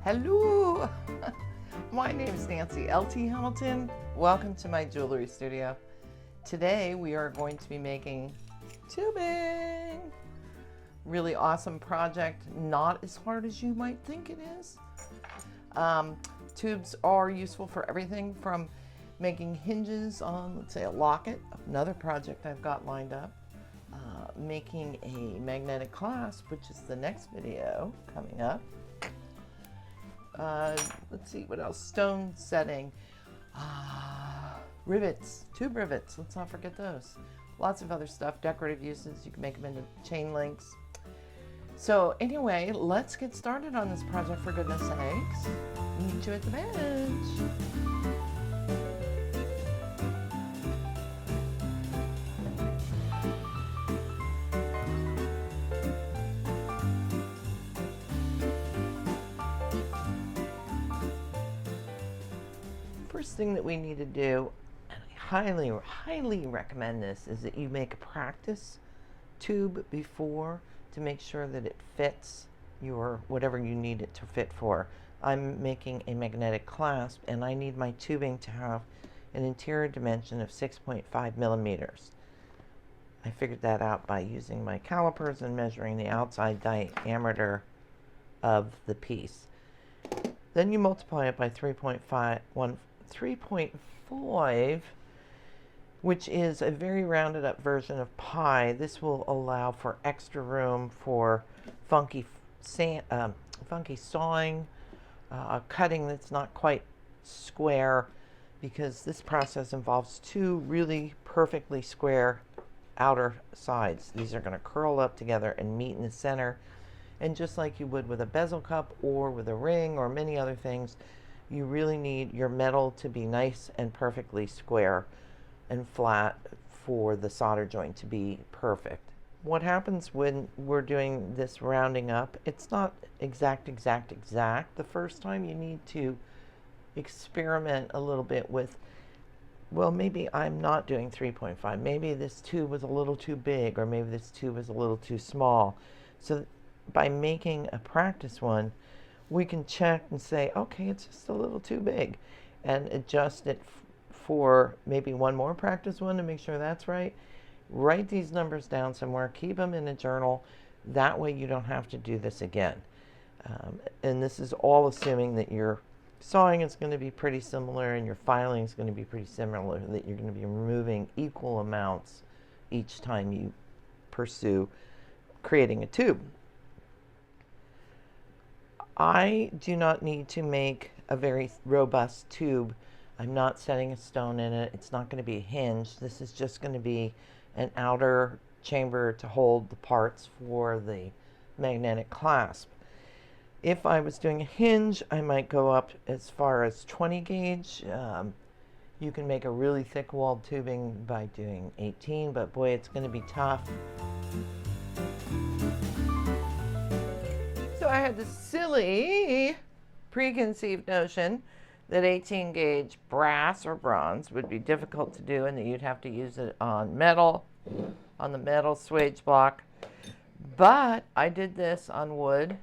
Hello, my name is Nancy L.T. Hamilton. Welcome to my jewelry studio. Today we are going to be making tubing. Really awesome project, not as hard as you might think it is. Tubes are useful for everything from making hinges on, let's say, a locket, another project I've got lined up, making a magnetic clasp, which is the next video coming up. Let's see what else. Stone setting, rivets, tube rivets. Let's not forget those. Lots of other stuff, decorative uses. You can make them into chain links. So anyway, let's get started on this project, for goodness sakes. Meet you at the bench. First thing that we need to do, and I highly recommend this, is that you make a practice tube before to make sure that it fits your whatever you need it to fit for. I'm making a magnetic clasp and I need my tubing to have an interior dimension of 6.5 millimeters. I figured that out by using my calipers and measuring the outside diameter of the piece. Then you multiply it by 3.5, which is a very rounded up version of pi. This will allow for extra room for funky sawing, cutting that's not quite square, because this process involves two really perfectly square outer sides. These are going to curl up together and meet in the center. And just like you would with a bezel cup or with a ring or many other things, you really need your metal to be nice and perfectly square and flat for the solder joint to be perfect. What happens when we're doing this rounding up, it's not exact. The first time you need to experiment a little bit with, well, maybe I'm not doing 3.5. Maybe this tube was a little too big, or maybe this tube is a little too small. So by making a practice one, we can check and say, okay, it's just a little too big, and adjust it for maybe one more practice one to make sure that's right. Write these numbers down somewhere, keep them in a journal. That way you don't have to do this again. And this is all assuming that your sawing is going to be pretty similar and your filing is going to be pretty similar, that you're going to be removing equal amounts each time you pursue creating a tube. I do not need to make a very robust tube. I'm not setting a stone in it. It's not going to be a hinge. This is just going to be an outer chamber to hold the parts for the magnetic clasp. If I was doing a hinge, I might go up as far as 20 gauge. You can make a really thick walled tubing by doing 18, but boy, it's going to be tough. So I had this silly preconceived notion that 18 gauge brass or bronze would be difficult to do and that you'd have to use it on metal, on the metal swage block. But I did this on wood,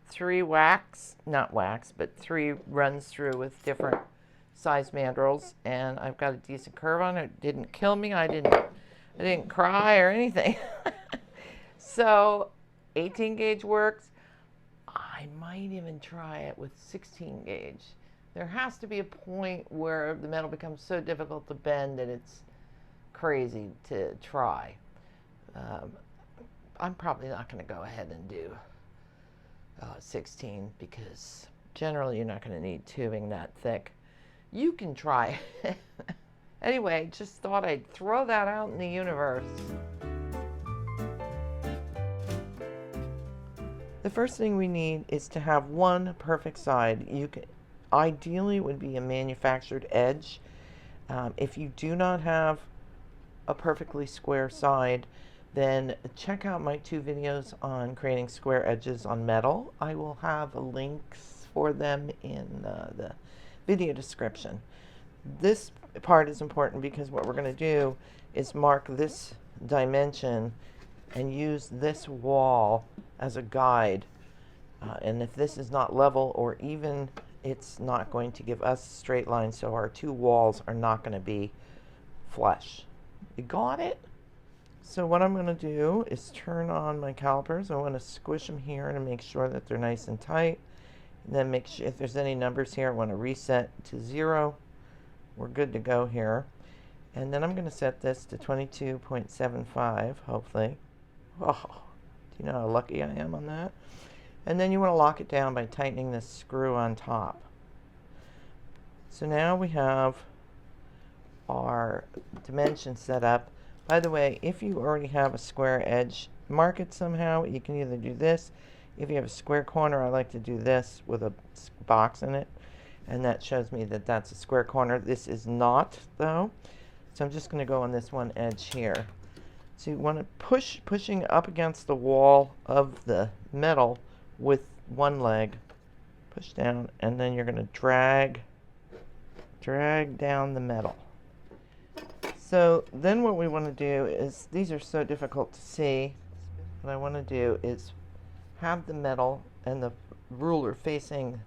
3 runs through with different size mandrels, and I've got a decent curve on it. It didn't kill me. I didn't cry or anything. So 18 gauge works. I might even try it with 16 gauge. There has to be a point where the metal becomes so difficult to bend that it's crazy to try. I'm probably not going to go ahead and do 16, because generally you're not going to need tubing that thick. You can try. Anyway, just thought I'd throw that out in the universe. The first thing we need is to have one perfect side. Ideally, it would be a manufactured edge. If you do not have a perfectly square side, then check out my 2 videos on creating square edges on metal. I will have links for them in the video description. This part is important because what we're going to do is mark this dimension and use this wall as a guide And if this is not level or even, it's not going to give us a straight line, so our two walls are not going to be flush. You got it? So what I'm going to do is turn on my calipers. I want to squish them here and make sure that they're nice and tight. And then make sure if there's any numbers here, I want to reset to 0. We're good to go here. And then I'm going to set this to 22.75, hopefully. Oh, do you know how lucky I am on that? And then you want to lock it down by tightening this screw on top. So now we have our dimensions set up. By the way, if you already have a square edge, mark it somehow. You can either do this. If you have a square corner, I like to do this with a box in it. And that shows me that that's a square corner. This is not, though. So I'm just going to go on this one edge here. So you want to pushing up against the wall of the metal with one leg. Push down, and then you're going to drag down the metal. So then what we want to do is, these are so difficult to see. What I want to do is have the metal and the ruler facing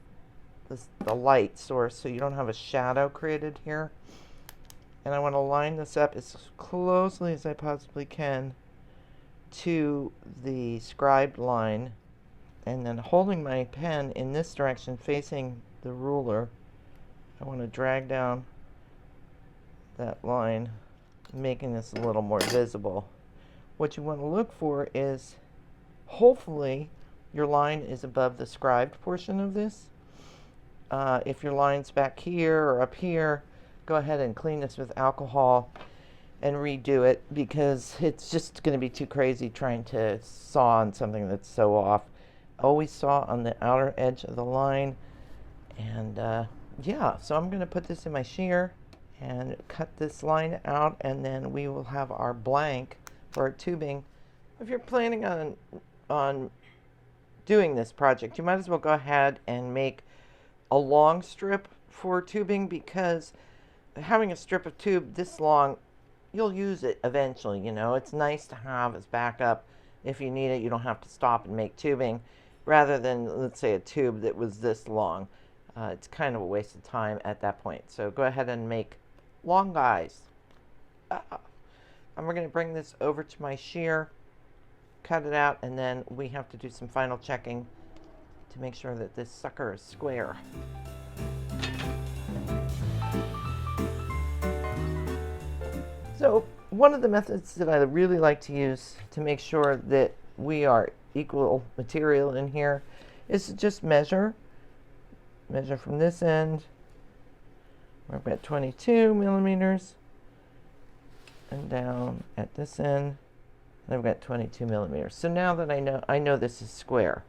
the light source so you don't have a shadow created here. And I want to line this up as closely as I possibly can to the scribed line, and then holding my pen in this direction facing the ruler, I want to drag down that line, making this a little more visible. What you want to look for is, hopefully your line is above the scribed portion of this. If your line's back here or up here, go ahead and clean this with alcohol and redo it, because it's just going to be too crazy trying to saw on something that's so off. Always saw on the outer edge of the line. And yeah, so I'm going to put this in my shear and cut this line out, and then we will have our blank for our tubing. If you're planning on doing this project, you might as well go ahead and make a long strip for tubing, because having a strip of tube this long, you'll use it eventually, you know. It's nice to have as backup. If you need it, you don't have to stop and make tubing, rather than, let's say, a tube that was this long. It's kind of a waste of time at that point. So go ahead and make long guys. And we're going to bring this over to my shear, cut it out, and then we have to do some final checking to make sure that this sucker is square. So one of the methods that I really like to use to make sure that we are equal material in here is to just measure from this end. We've got 22 millimeters, and down at this end, and I've got 22 millimeters. So now that I know this is square.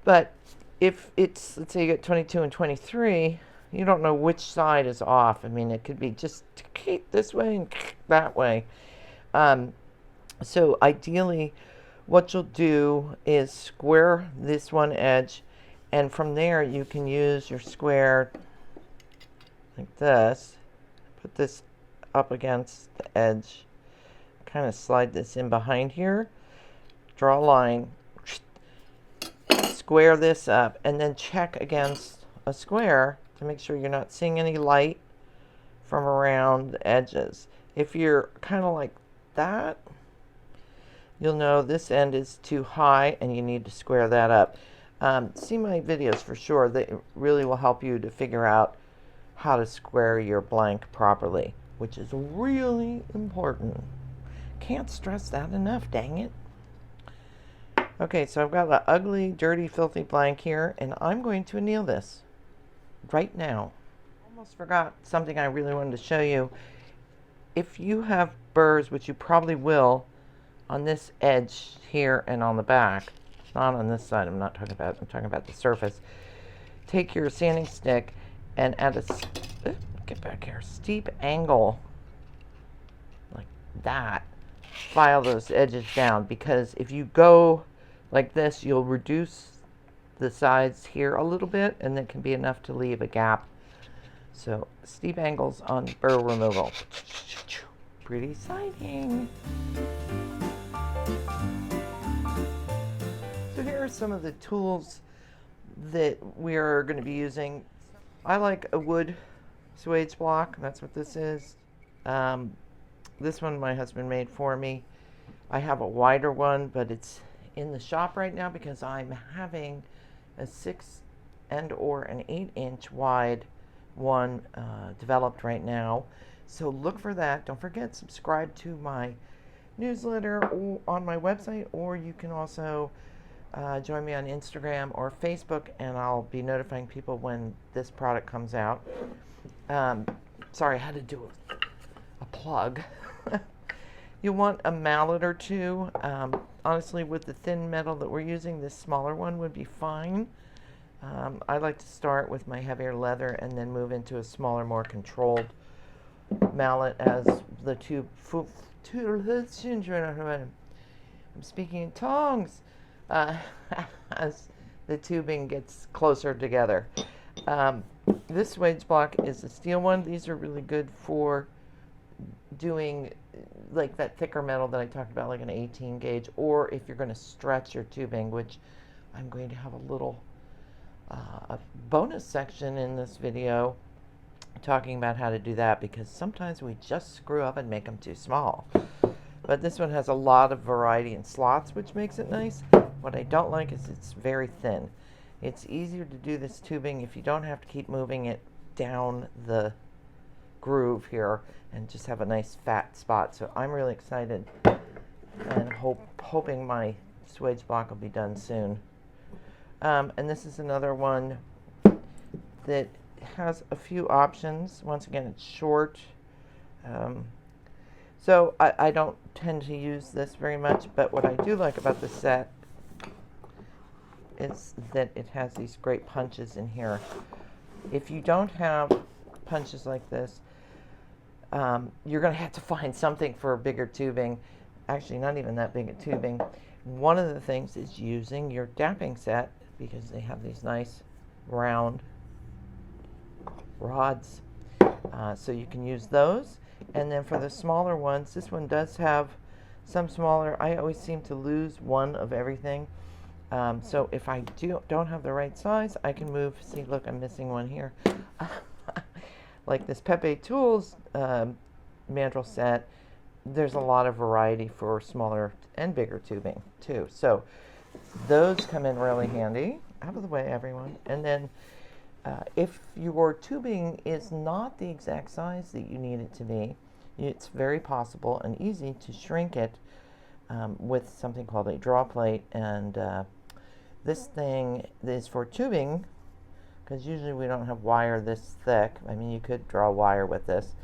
But if it's, let's say you get 22 and 23, you don't know which side is off. I mean, it could be just this way and that way. So ideally, what you'll do is square this one edge, and from there you can use your square like this. Put this up against the edge, kind of slide this in behind here, draw a line, square this up, and then check against a square to make sure you're not seeing any light from around the edges. If you're kind of like that, you'll know this end is too high and you need to square that up. See my videos for sure. They really will help you to figure out how to square your blank properly, which is really important. Can't stress that enough, dang it. Okay, so I've got an ugly, dirty, filthy blank here, and I'm going to anneal this right now. Almost forgot something I really wanted to show you. If you have burrs, which you probably will, on this edge here and on the back, not on this side, I'm talking about the surface. Take your sanding stick and at a, get back here, steep angle, like that, file those edges down, because if you go like this, you'll reduce the sides here a little bit, and that can be enough to leave a gap. So steep angles on burr removal. Pretty exciting. So here are some of the tools that we are going to be using. I like a wood swage block. That's what this is. This one my husband made for me. I have a wider one, but it's in the shop right now because I'm having a 6 and/or an 8-inch wide one developed right now. So look for that. Don't forget, subscribe to my newsletter or on my website, or you can also join me on Instagram or Facebook, and I'll be notifying people when this product comes out. Sorry, I had to do a plug. You'll want a mallet or two. Honestly, with the thin metal that we're using, this smaller one would be fine. I like to start with my heavier leather and then move into a smaller, more controlled mallet as the tube. I'm speaking in tongues as the tubing gets closer together. This swage block is a steel one. These are really good for doing like that thicker metal that I talked about, like an 18 gauge, or if you're going to stretch your tubing, which I'm going to have a little a bonus section in this video talking about how to do that, because sometimes we just screw up and make them too small. But this one has a lot of variety in slots, which makes it nice. What I don't like is it's very thin. It's easier to do this tubing if you don't have to keep moving it down the groove here and just have a nice fat spot. So I'm really excited and hoping my swage block will be done soon. And this is another one that has a few options. Once again, it's short. So I don't tend to use this very much, but what I do like about this set is that it has these great punches in here. If you don't have punches like this, you're going to have to find something for bigger tubing. Actually, not even that big a tubing. One of the things is using your dapping set, because they have these nice round rods. So you can use those. And then for the smaller ones, this one does have some smaller. I always seem to lose one of everything. So if I don't have the right size, I can move. See, look, I'm missing one here. Like this Pepe Tools mandrel set, there's a lot of variety for smaller and bigger tubing too. So those come in really handy. Out of the way, everyone. And then if your tubing is not the exact size that you need it to be, it's very possible and easy to shrink it with something called a draw plate. And this thing is for tubing, because usually we don't have wire this thick. I mean, you could draw wire with this.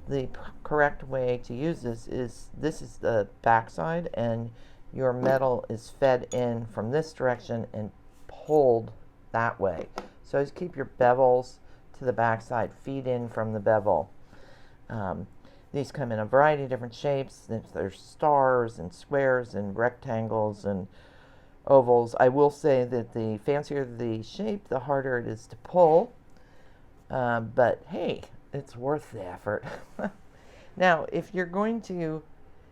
The correct way to use this is the back side, and your metal is fed in from this direction and pulled that way. So just keep your bevels to the back side, feed in from the bevel. These come in a variety of different shapes. There's stars and squares and rectangles and ovals. I will say that the fancier the shape, the harder it is to pull. But hey, it's worth the effort. Now, if you're going to,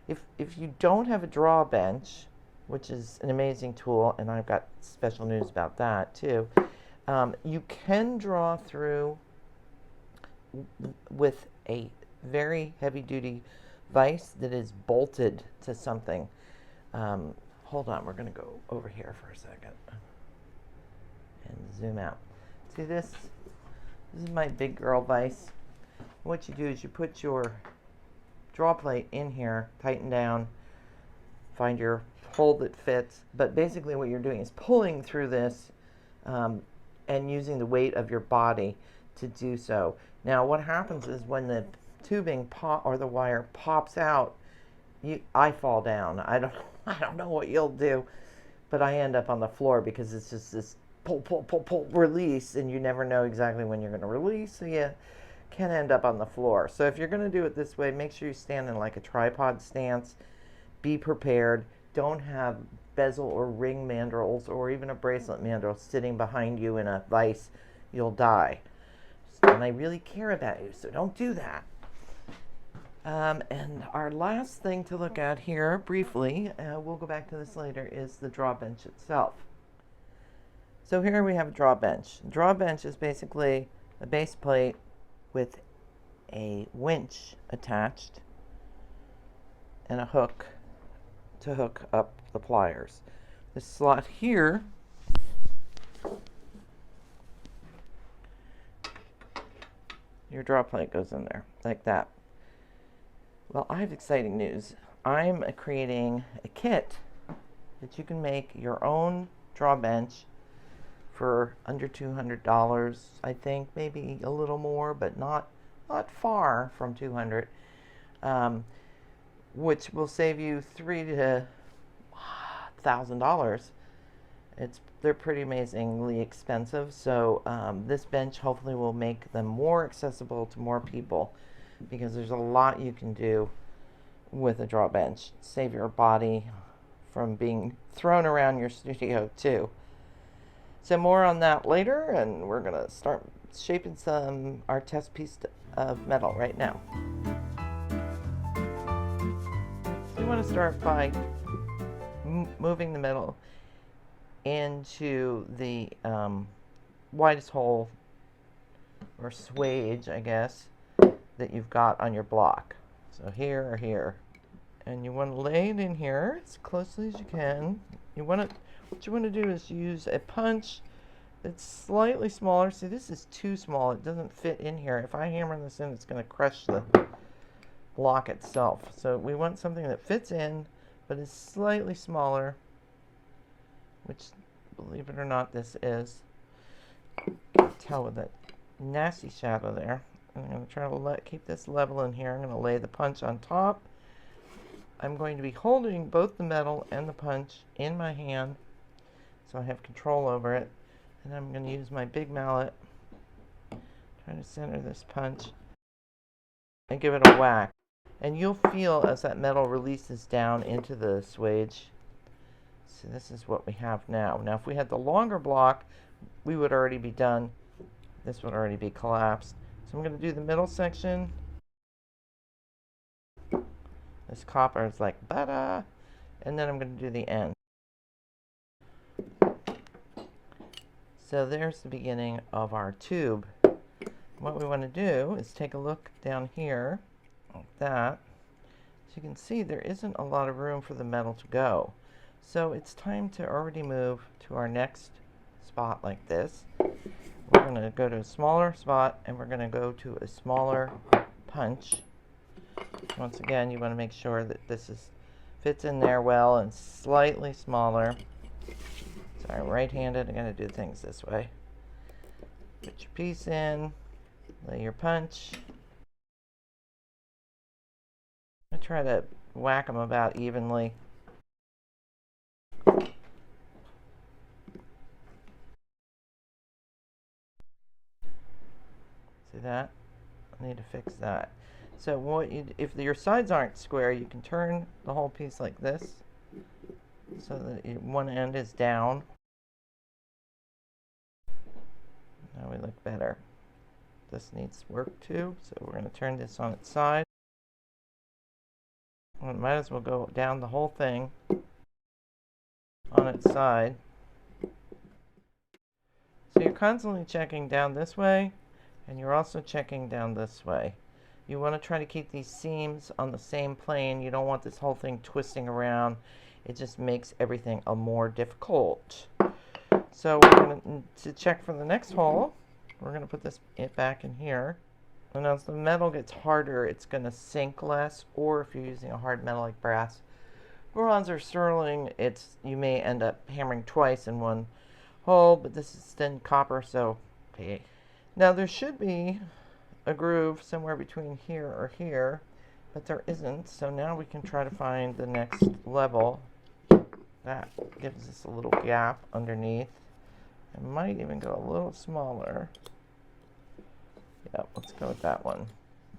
if you don't have a draw bench, which is an amazing tool, and I've got special news about that too, you can draw through with a very heavy-duty vise that is bolted to something. Hold on, we're going to go over here for a second and zoom out. See this? This is my big girl vise. What you do is you put your draw plate in here, tighten down, find your hole that fits. But basically what you're doing is pulling through this and using the weight of your body to do so. Now what happens is when the tubing or the wire pops out, I fall down. I don't know what you'll do, but I end up on the floor because it's just this pull, pull, pull, pull, release, and you never know exactly when you're going to release, so you can end up on the floor. So if you're going to do it this way, make sure you stand in like a tripod stance. Be prepared. Don't have bezel or ring mandrels or even a bracelet mandrel sitting behind you in a vise. You'll die. And I really care about you, so don't do that. And our last thing to look at here, briefly, we'll go back to this later, is the draw bench itself. So here we have a draw bench. Draw bench is basically a base plate with a winch attached and a hook to hook up the pliers. This slot here your draw plate goes in there like that. Well, I have exciting news. I'm creating a kit that you can make your own draw bench for under $200. I think maybe a little more, but not far from 200, which will save you $3,000 to $1,000. They're pretty amazingly expensive, so this bench hopefully will make them more accessible to more people, because there's a lot you can do with a draw bench. Save your body from being thrown around your studio too. So more on that later, and we're gonna start shaping our test piece of metal right now. So you want to start by moving the metal into the widest hole or swage, I guess, that you've got on your block. So here or here, and you want to lay it in here as closely as you can. What you want to do is use a punch that's slightly smaller. See, this is too small. It doesn't fit in here. If I hammer this in, it's going to crush the block itself. So we want something that fits in, but is slightly smaller, which, believe it or not, this is. You can tell with that nasty shadow there. I'm going to try to keep this level in here. I'm going to lay the punch on top. I'm going to be holding both the metal and the punch in my hand, so I have control over it. And I'm going to use my big mallet, try to center this punch, and give it a whack. And you'll feel as that metal releases down into the swage. So this is what we have now. Now if we had the longer block, we would already be done. This would already be collapsed. So I'm going to do the middle section. This copper is like butter. And then I'm going to do the end. So there's the beginning of our tube. What we want to do is take a look down here, like that. So you can see there isn't a lot of room for the metal to go. So it's time to already move to our next spot like this. We're going to go to a smaller spot, and we're going to go to a smaller punch. Once again, you want to make sure that this fits in there well and slightly smaller. Sorry, I'm right-handed. I'm going to do things this way. Put your piece in, lay your punch. I try to whack them about evenly. See that? I need to fix that. So if your sides aren't square, you can turn the whole piece like this, so that one end is down. Now we look better. This needs work too, so we're going to turn this on its side. Well, might as well go down the whole thing on its side. So you're constantly checking down this way, and you're also checking down this way. You want to try to keep these seams on the same plane. You don't want this whole thing twisting around. It just makes everything more difficult. So we're going to check for the next hole. We're going to put this back in here. And as the metal gets harder, it's going to sink less. Or if you're using a hard metal like brass, bronze, or sterling, you may end up hammering twice in one hole. But this is thin copper, so okay. Now there should be a groove somewhere between here or here, but there isn't. So now we can try to find the next level. That gives us a little gap underneath. It might even go a little smaller. Yep, let's go with that one.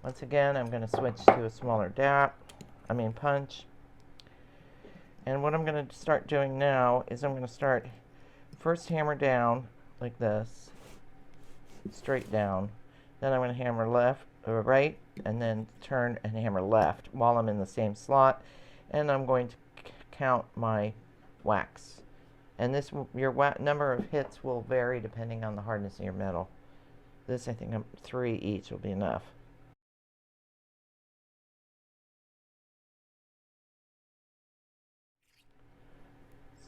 Once again, I'm going to switch to a smaller punch. And what I'm going to start doing now is I'm going to start first hammer down like this, straight down. Then I'm going to hammer left or right, and then turn and hammer left while I'm in the same slot. And I'm going to count my whacks And this your number of hits will vary depending on the hardness of your metal. This, I think, 3 each will be enough.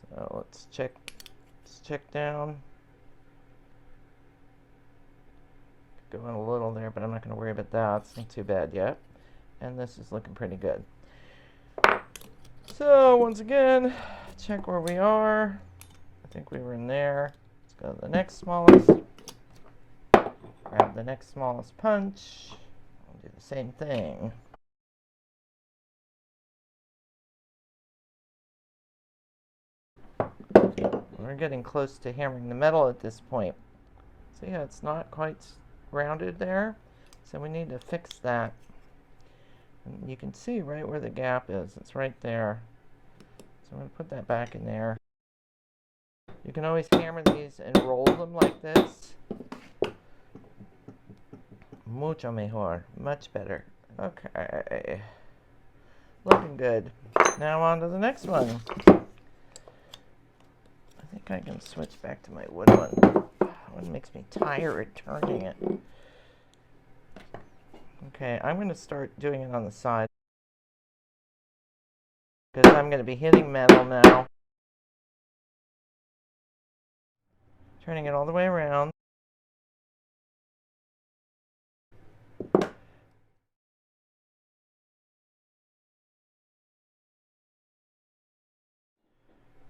So let's check down. Going a little there, but I'm not going to worry about that. It's not too bad yet. And this is looking pretty good. So once again, check where we are. I think we were in there. Let's go to the next smallest. Grab the next smallest punch. I'll do the same thing. We're getting close to hammering the metal at this point. See how it's not quite rounded there? So we need to fix that. And you can see right where the gap is. It's right there. So I'm going to put that back in there. You can always hammer these and roll them like this. Mucho mejor. Much better. Okay. Looking good. Now on to the next one. I think I can switch back to my wood one. That one makes me tired turning it. Okay, I'm going to start doing it on the side. Because I'm going to be hitting metal now. Turning it all the way around.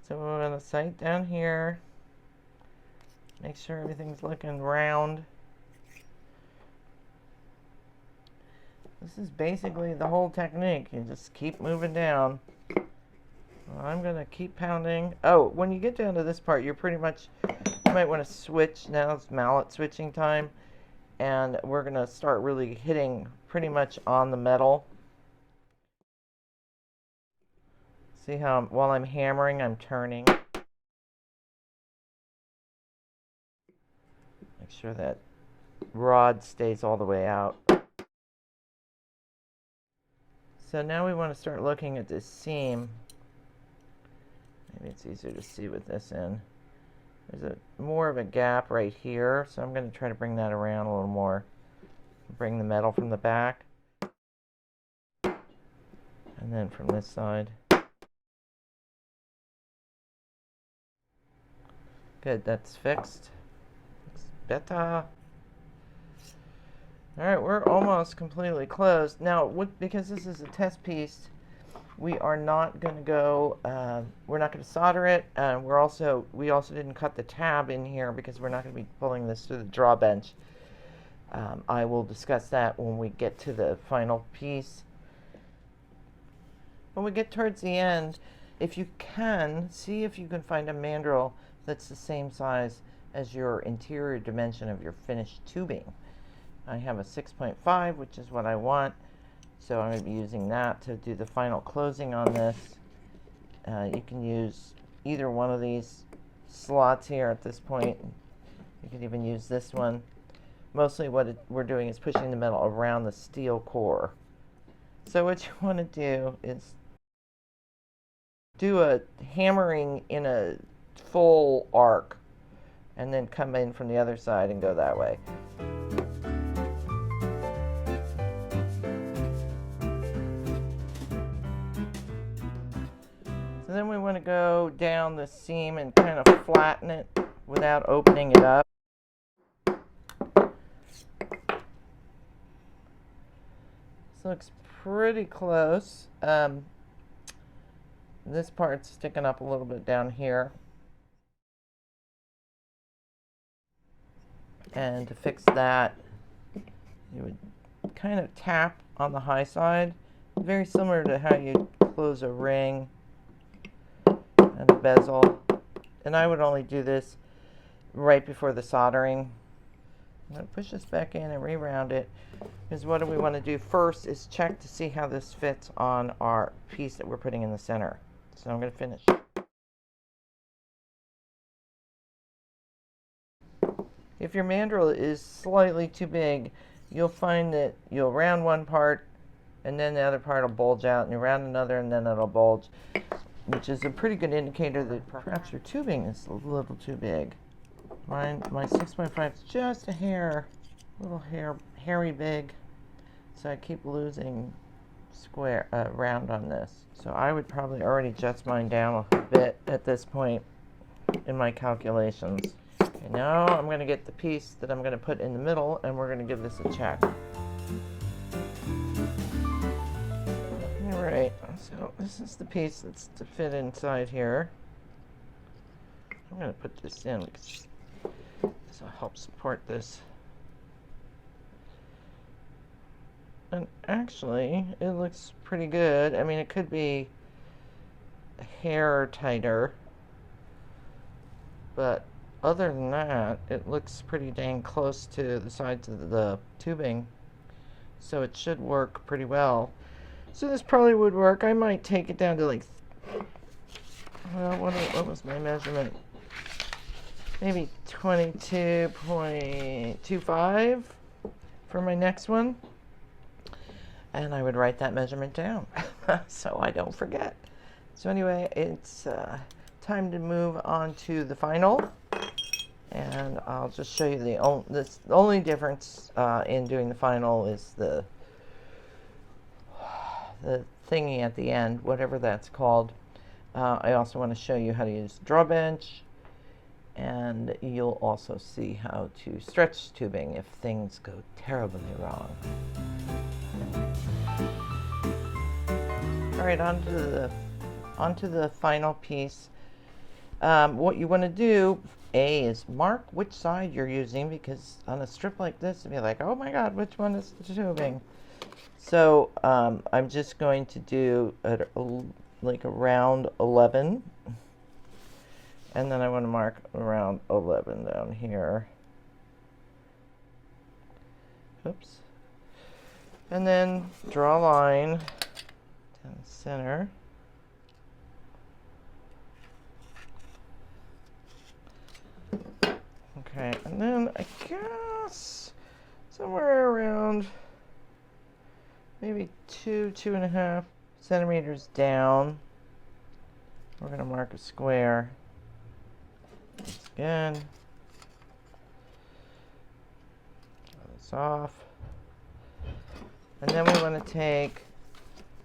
So we're going to sight down here. Make sure everything's looking round. This is basically the whole technique. You just keep moving down. Well, I'm going to keep pounding. Oh, when you get down to this part, you're pretty much, you might want to switch. Now it's mallet switching time. And we're going to start really hitting pretty much on the metal. See how while I'm hammering, I'm turning. Make sure that rod stays all the way out. So now we want to start looking at this seam. Maybe it's easier to see with this in. There's more of a gap right here, so I'm going to try to bring that around a little more. Bring the metal from the back. And then from this side. Good, that's fixed. Looks better. Alright, we're almost completely closed. Now, because this is a test piece, we are not going to go, we're not going to solder it. We also didn't cut the tab in here because we're not going to be pulling this through the draw bench. I will discuss that when we get to the final piece. When we get towards the end, if you can, see if you can find a mandrel that's the same size as your interior dimension of your finished tubing. I have a 6.5, which is what I want, so I'm going to be using that to do the final closing on this. You can use either one of these slots here at this point. You can even use this one. Mostly what we're doing is pushing the metal around the steel core. So what you want to do is do a hammering in a full arc and then come in from the other side and go that way. So then we want to go down the seam and kind of flatten it without opening it up. This looks pretty close. This part's sticking up a little bit down here. And to fix that, you would kind of tap on the high side, very similar to how you close a ring and a bezel. And I would only do this right before the soldering. I'm going to push this back in and re-round it, because what we want to do first is check to see how this fits on our piece that we're putting in the center. So I'm going to finish. If your mandrel is slightly too big, you'll find that you'll round one part and then the other part will bulge out, and you round another and then it'll bulge. which is a pretty good indicator that perhaps your tubing is a little too big. My 6.5 is just a hair, hairy big, so I keep losing round on this. So I would probably already adjust mine down a bit at this point in my calculations. Okay, now I'm going to get the piece that I'm going to put in the middle, and we're going to give this a check. Alright, so this is the piece that's to fit inside here. I'm going to put this in because this will help support this. And actually, it looks pretty good. I mean, it could be a hair tighter, but other than that, it looks pretty dang close to the sides of the tubing, so it should work pretty well. So this probably would work. I might take it down to like, well, what was my measurement? Maybe 22.25 for my next one. And I would write that measurement down so I don't forget. So anyway, it's time to move on to the final. And I'll just show you the only difference in doing the final is the thingy at the end, whatever that's called. I also want to show you how to use the draw bench, and you'll also see how to stretch tubing if things go terribly wrong. All right, onto the final piece. What you want to do, is mark which side you're using, because on a strip like this, it'd be like, oh my God, which one is the tubing? So I'm just going to do like around 11, and then I want to mark around 11 down here. Oops. And then draw a line down the center. Okay, and then I guess somewhere around maybe 2.5 centimeters down, we're going to mark a square. Once again, draw this off. And then we want to take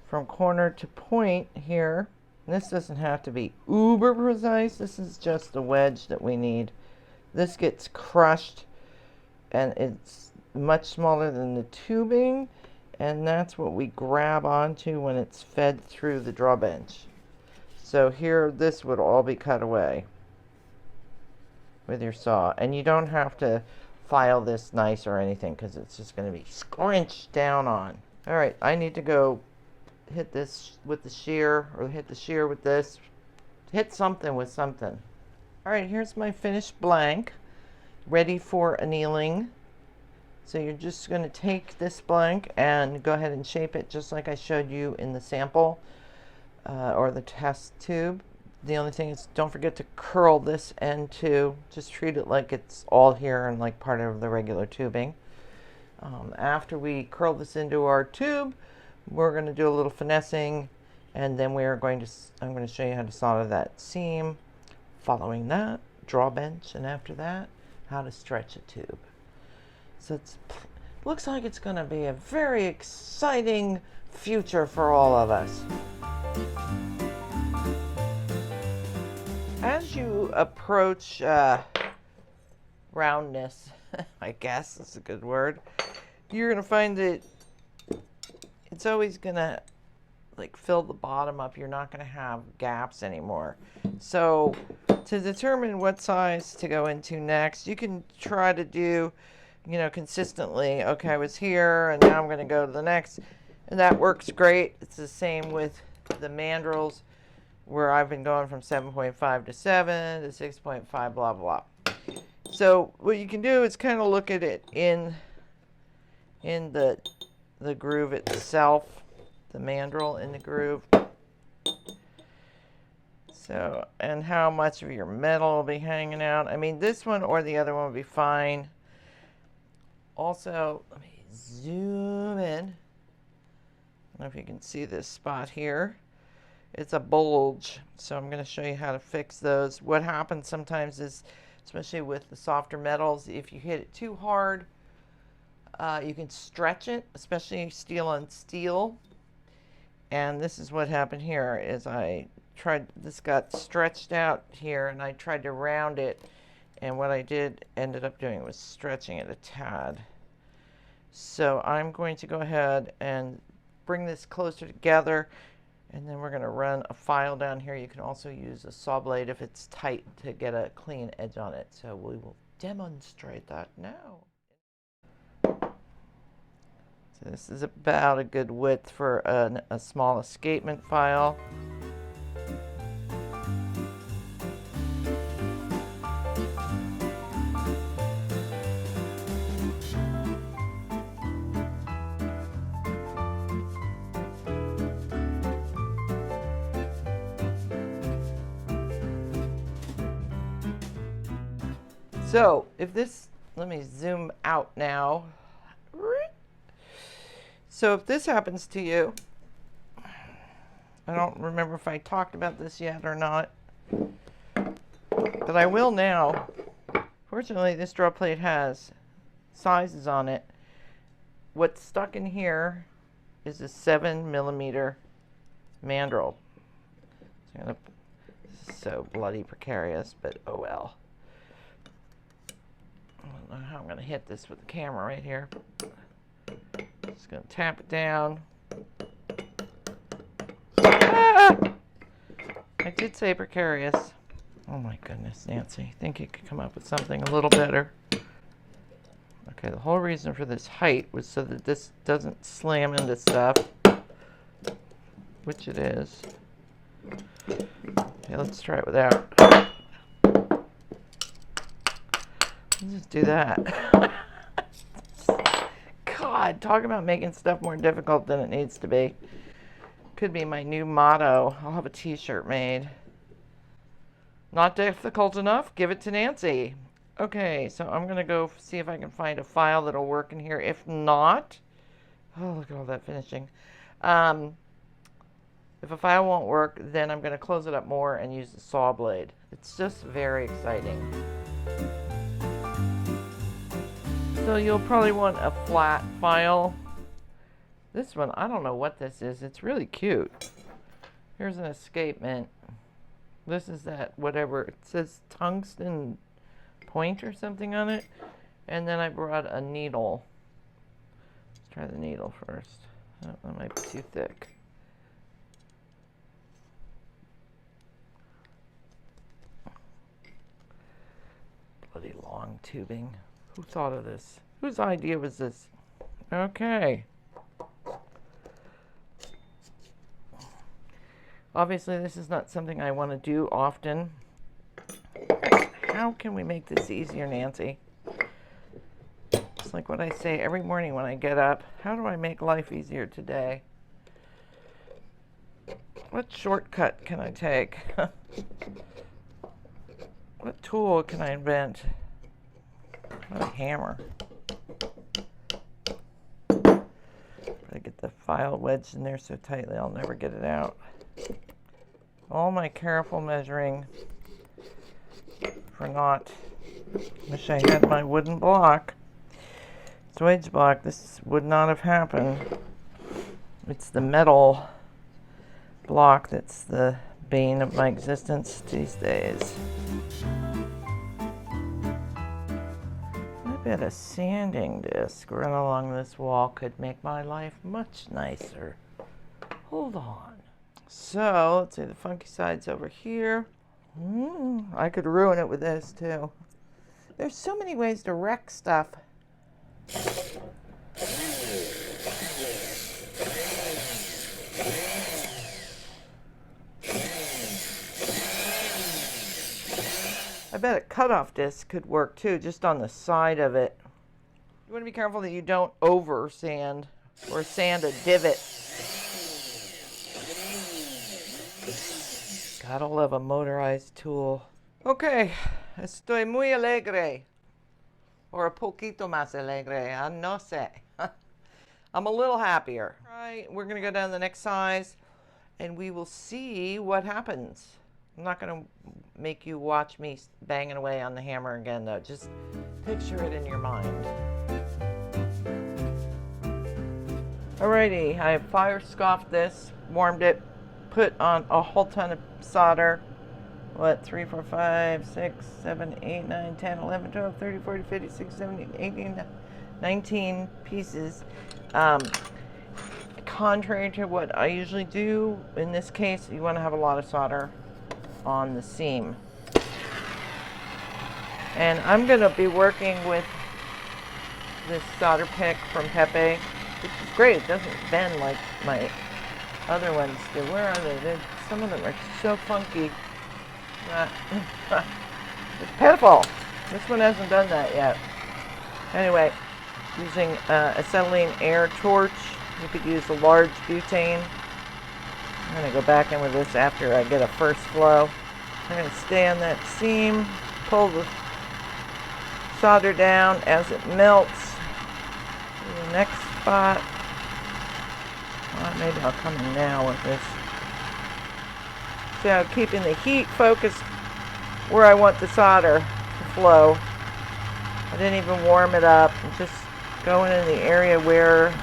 from corner to point here. And this doesn't have to be uber precise. This is just the wedge that we need. This gets crushed, and it's much smaller than the tubing, and that's what we grab onto when it's fed through the draw bench. So here, this would all be cut away with your saw, and you don't have to file this nice or anything because it's just going to be scrunched down on. All right, I need to go hit this with the shear, or hit the shear with this, hit something with something. All right, here's my finished blank, ready for annealing. So you're just going to take this blank and go ahead and shape it just like I showed you in the sample or the test tube. The only thing is, don't forget to curl this end too. Just treat it like it's all here and like part of the regular tubing. After we curl this into our tube, we're going to do a little finessing, and then I'm going to show you how to solder that seam. Following that, draw bench, and after that, how to stretch a tube. So it looks like it's going to be a very exciting future for all of us. As you approach roundness, I guess that's a good word, you're going to find that it's always going to like fill the bottom up. You're not going to have gaps anymore. So to determine what size to go into next, you can try to do, consistently. Okay, I was here and now I'm going to go to the next, and that works great. It's the same with the mandrels, where I've been going from 7.5 to 7 to 6.5, blah blah. So what you can do is kind of look at it in the groove itself, the mandrel in the groove. So, and how much of your metal will be hanging out. I mean, this one or the other one will be fine. Also, let me zoom in. I don't know if you can see this spot here. it's a bulge. So I'm going to show you how to fix those. What happens sometimes is, especially with the softer metals, if you hit it too hard, you can stretch it, especially steel on steel. And this is what happened here is this got stretched out here and I tried to round it. And what I ended up doing was stretching it a tad. So I'm going to go ahead and bring this closer together, and then we're going to run a file down here. You can also use a saw blade if it's tight to get a clean edge on it. So we will demonstrate that now. So this is about a good width for a small escapement file. So if this, let me zoom out now. So if this happens to you, I don't remember if I talked about this yet or not, but I will now. Fortunately, this draw plate has sizes on it. What's stuck in here is a 7mm mandrel. This is so bloody precarious, but oh well. I don't know how I'm going to hit this with the camera right here. Just going to tap it down. Ah! I did say precarious. Oh my goodness, Nancy. I think you could come up with something a little better. Okay, the whole reason for this height was so that this doesn't slam into stuff, which it is. Okay, let's try it without. Let's just do that. God, talk about making stuff more difficult than it needs to be. Could be my new motto. I'll have a t-shirt made. Not difficult enough? Give it to Nancy. Okay, so I'm going to go see if I can find a file that'll work in here. If not, oh, look at all that finishing. If a file won't work, then I'm going to close it up more and use the saw blade. It's just very exciting. So you'll probably want a flat file. This one, I don't know what this is. It's really cute. Here's an escapement. This is that whatever. It says tungsten point or something on it. And then I brought a needle. Let's try the needle first. Oh, that might be too thick. Bloody long tubing. Who thought of this? Whose idea was this? Okay. Obviously, this is not something I want to do often. How can we make this easier, Nancy? It's like what I say every morning when I get up. How do I make life easier today? What shortcut can I take? What tool can I invent? What a hammer. I get the file wedged in there so tightly I'll never get it out. All my careful measuring for naught. Wish I had my wooden block. It's Wedge block. This would not have happened. It's the metal block that's the bane of my existence these days. I bet a sanding disc run along this wall could make my life much nicer. Hold on. So, let's see, the funky side's over here. I could ruin it with this too. There's so many ways to wreck stuff. I bet a cutoff disc could work too, just on the side of it. You want to be careful that you don't over sand or sand a divot. Gotta love a motorized tool. Okay, estoy muy alegre. Or a poquito más alegre, no sé. I'm a little happier. All right, we're gonna go down to the next size. and we will see what happens. I'm not going to make you watch me banging away on the hammer again, though. Just picture it in your mind. Alrighty, I fire scoffed this, warmed it, put on a whole ton of solder. What, 3, 4, 5, 6, 7, 8, 9, 10, 11, 12, 13, 14, 15, 16, 17, 18, 19 pieces. Contrary to what I usually do, in this case, you want to have a lot of solder on the seam. And I'm going to be working with this solder pick from Pepe, which is great. It doesn't bend like my other ones do. Where are they? Some of them are so funky. It's pitiful. This one hasn't done that yet. Anyway, using acetylene air torch. You could use a large butane. I'm going to go back in with this after I get a first flow. I'm going to stay on that seam, pull the solder down as it melts to the next spot. Well, maybe I'll come in now with this. So keeping the heat focused where I want the solder to flow. I didn't even warm it up. I'm just going in the area where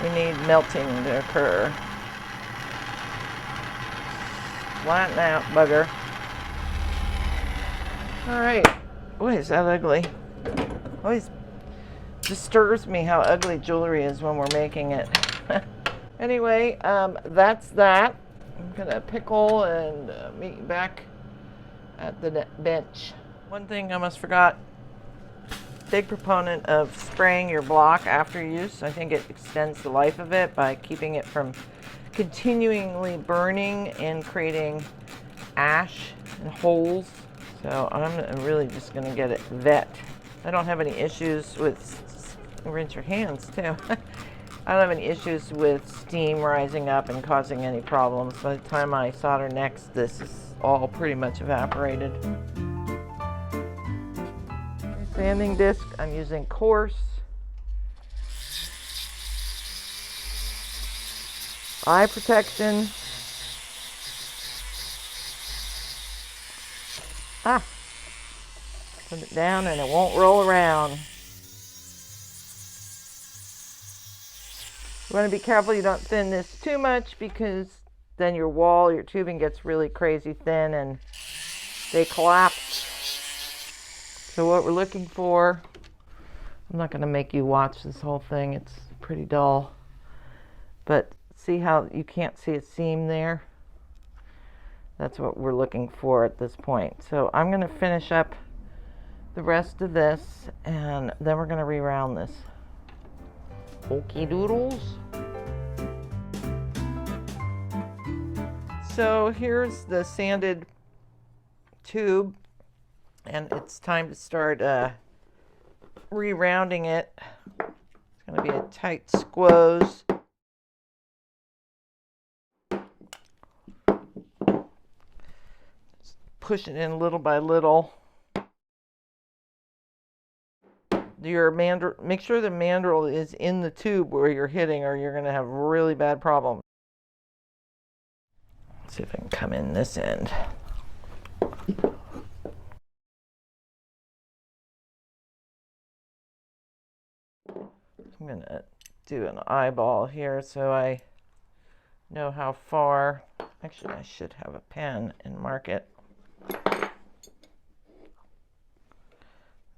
we need melting to occur. Flatten out, bugger. Alright. Boy, is that ugly. Always disturbs me how ugly jewelry is when we're making it. Anyway, that's that. I'm going to pickle and meet you back at the bench. One thing I almost forgot. Big proponent of spraying your block after use. I think it extends the life of it by keeping it from continually burning and creating ash and holes. So I'm really just going to get it vet. I don't have any issues with, rinse your hands too. I don't have any issues with steam rising up and causing any problems. By the time I solder next, this is all pretty much evaporated. Sanding disc, I'm using coarse. Eye protection. Put it down and it won't roll around. You want to be careful you don't thin this too much, because then your wall, your tubing gets really crazy thin and they collapse. So what we're looking for, I'm not going to make you watch this whole thing, it's pretty dull, but see how you can't see a seam there? That's what we're looking for at this point. So I'm going to finish up the rest of this and then we're going to re-round this. Okie doodles. So here's the sanded tube. And it's time to start re-rounding it. It's going to be a tight squoze. Just push it in little by little. Make sure the mandrel is in the tube where you're hitting, or you're going to have really bad problems. Let's see if I can come in this end. I'm going to do an eyeball here so I know how far. Actually, I should have a pen and mark it.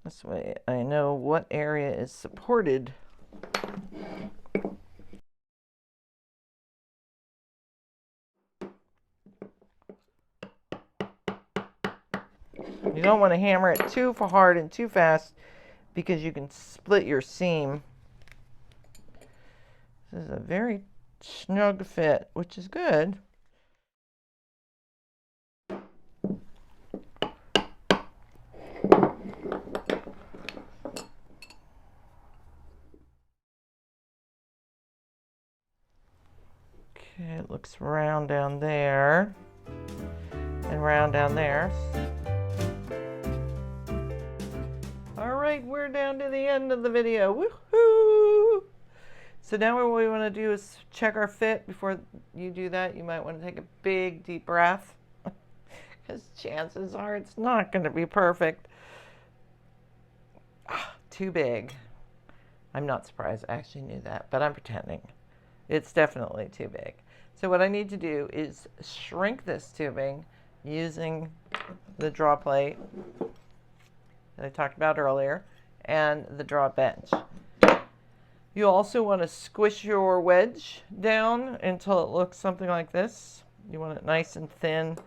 This way I know what area is supported. You don't want to hammer it too hard and too fast, because you can split your seam. This is a very snug fit, which is good. Okay, it looks round down there and round down there. All right, we're down to the end of the video. Woohoo! So now what we want to do is check our fit. Before you do that, you might want to take a big deep breath, because chances are it's not going to be perfect. Too big. I'm not surprised. I actually knew that, but I'm pretending. It's definitely too big. So what I need to do is shrink this tubing using the draw plate that I talked about earlier and the draw bench. You also want to squish your wedge down until it looks something like this. You want it nice and thin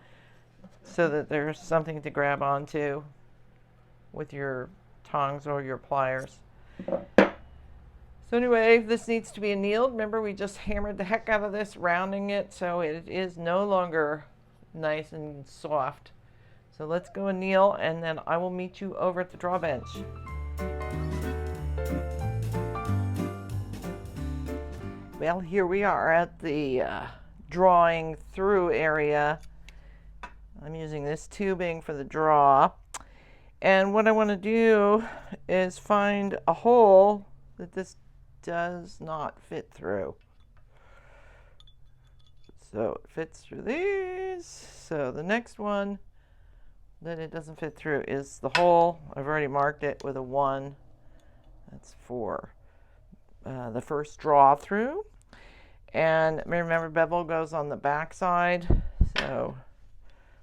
so that there's something to grab onto with your tongs or your pliers. So anyway, this needs to be annealed. Remember, we just hammered the heck out of this, rounding it so it is no longer nice and soft. So let's go anneal, and then I will meet you over at the draw bench. Well, here we are at the drawing through area. I'm using this tubing for the draw. And what I want to do is find a hole that this does not fit through. So it fits through these. So the next one that it doesn't fit through is the hole. I've already marked it with a 1. That's for the first draw through. And remember, bevel goes on the back side. So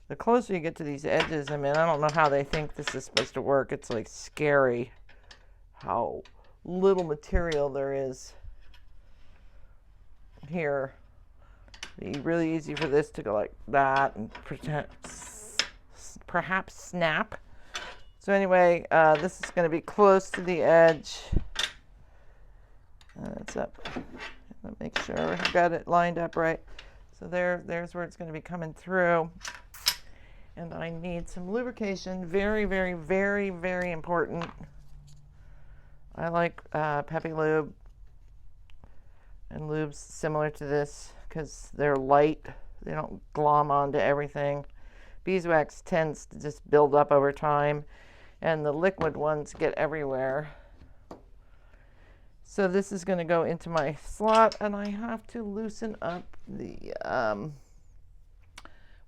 the closer you get to these edges, I mean, I don't know how they think this is supposed to work. It's like scary how little material there is here. It'd be really easy for this to go like that and perhaps snap. So anyway, this is going to be close to the edge. That's up. Let me make sure I've got it lined up right. So there's where it's going to be coming through. And I need some lubrication. Very, very, very, very important. I like Peppy Lube and lubes similar to this because they're light. They don't glom onto everything. Beeswax tends to just build up over time, and the liquid ones get everywhere. So this is going to go into my slot, and I have to loosen up the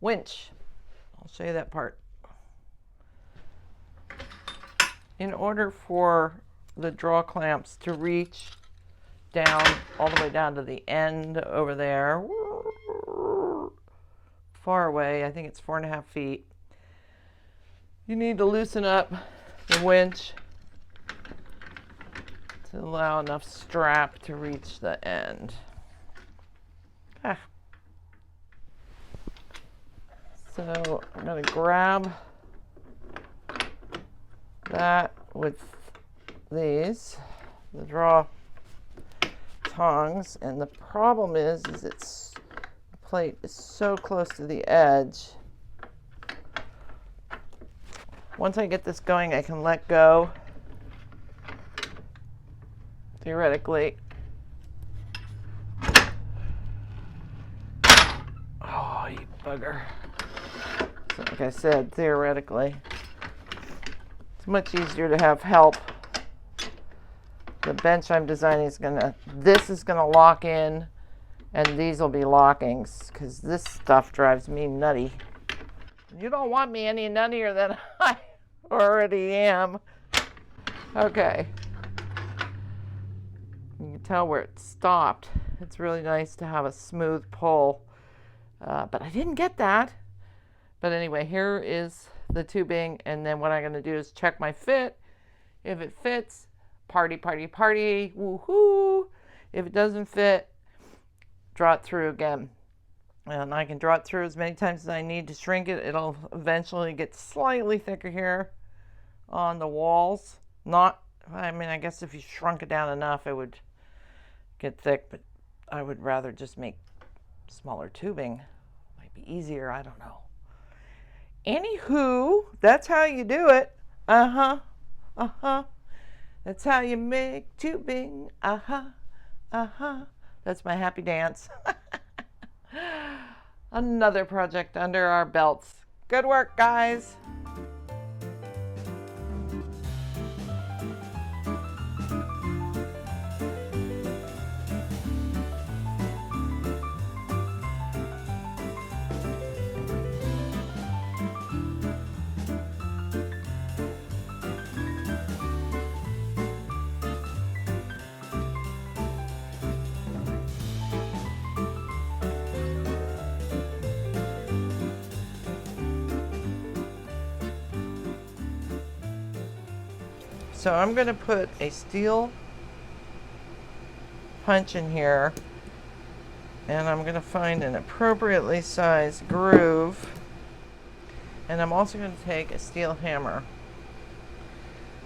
winch. I'll show you that part. In order for the draw clamps to reach down, all the way down to the end over there, far away, I think it's 4.5 feet, you need to loosen up the winch to allow enough strap to reach the end. So I'm going to grab that with these, the draw tongs, and the problem is the plate is so close to the edge. Once I get this going, I can let go, theoretically. Oh, you bugger. So like I said, theoretically, it's much easier to have help. The bench I'm designing this is gonna lock in, and these will be lockings, because this stuff drives me nutty. You don't want me any nuttier than I already am. Okay. You can tell where it stopped. It's really nice to have a smooth pull, but I didn't get that. But anyway, here is the tubing, and then what I'm going to do is check my fit. If it fits, party, party, party, woohoo. If it doesn't fit, draw it through again. And I can draw it through as many times as I need to shrink it. It'll eventually get slightly thicker here on the walls. I guess if you shrunk it down enough, it would get thick, but I would rather just make smaller tubing. Might be easier, I don't know. Anywho, that's how you do it. That's how you make tubing. That's my happy dance. Another project under our belts. Good work, guys. So I'm going to put a steel punch in here, and I'm going to find an appropriately sized groove, and I'm also going to take a steel hammer,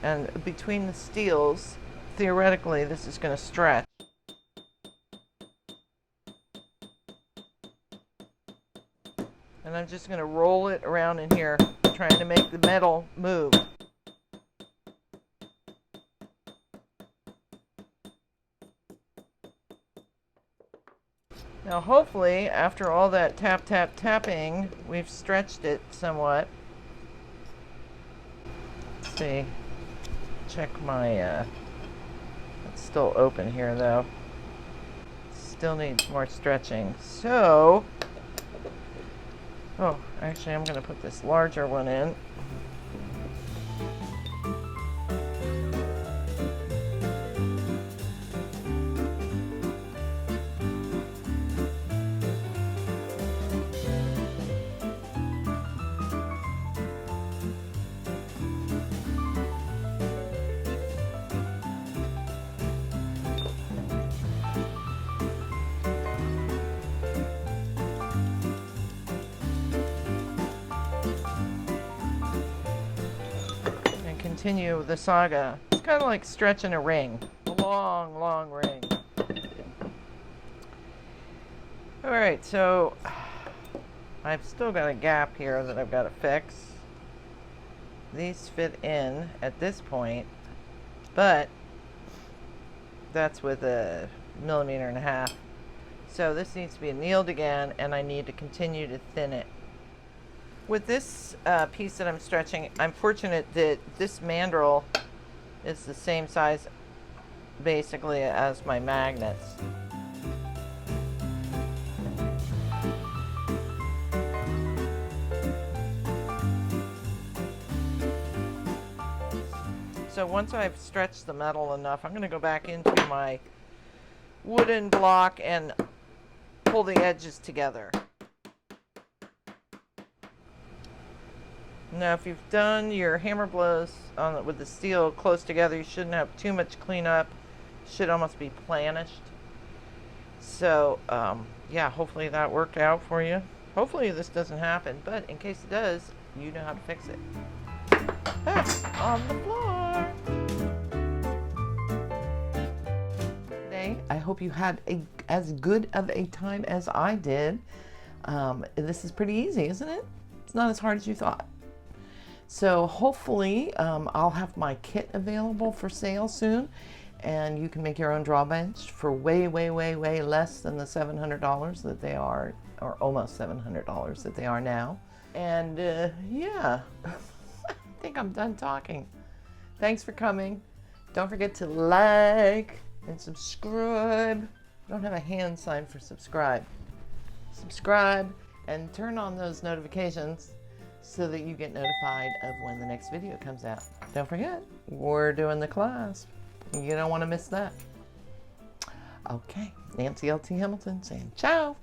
and between the steels, theoretically, this is going to stretch. And I'm just going to roll it around in here, trying to make the metal move. Now hopefully, after all that tap, tap, tapping, we've stretched it somewhat. Let's see. Check my, it's still open here though. Still needs more stretching. So, oh, actually I'm going to put this larger one in. Continue the saga. It's kind of like stretching a ring, a long, long ring. All right, so I've still got a gap here that I've got to fix. These fit in at this point, but that's with a 1.5 millimeters. So this needs to be annealed again, and I need to continue to thin it. With this piece that I'm stretching, I'm fortunate that this mandrel is the same size basically as my magnets. So once I've stretched the metal enough, I'm going to go back into my wooden block and pull the edges together. Now, if you've done your hammer blows with the steel close together, you shouldn't have too much cleanup. Should almost be planished. So, yeah, hopefully that worked out for you. Hopefully this doesn't happen, but in case it does, you know how to fix it. On the floor. Today, I hope you had as good of a time as I did. This is pretty easy, isn't it? It's not as hard as you thought. So hopefully I'll have my kit available for sale soon, and you can make your own drawbench for way, way, way, way less than the $700 that they are, or almost $700 that they are now. And yeah, I think I'm done talking. Thanks for coming. Don't forget to like and subscribe. I don't have a hand sign for subscribe. Subscribe and turn on those notifications so that you get notified of when the next video comes out. Don't forget, we're doing the clasp. You don't want to miss that. Okay, Nancy L.T. Hamilton saying ciao.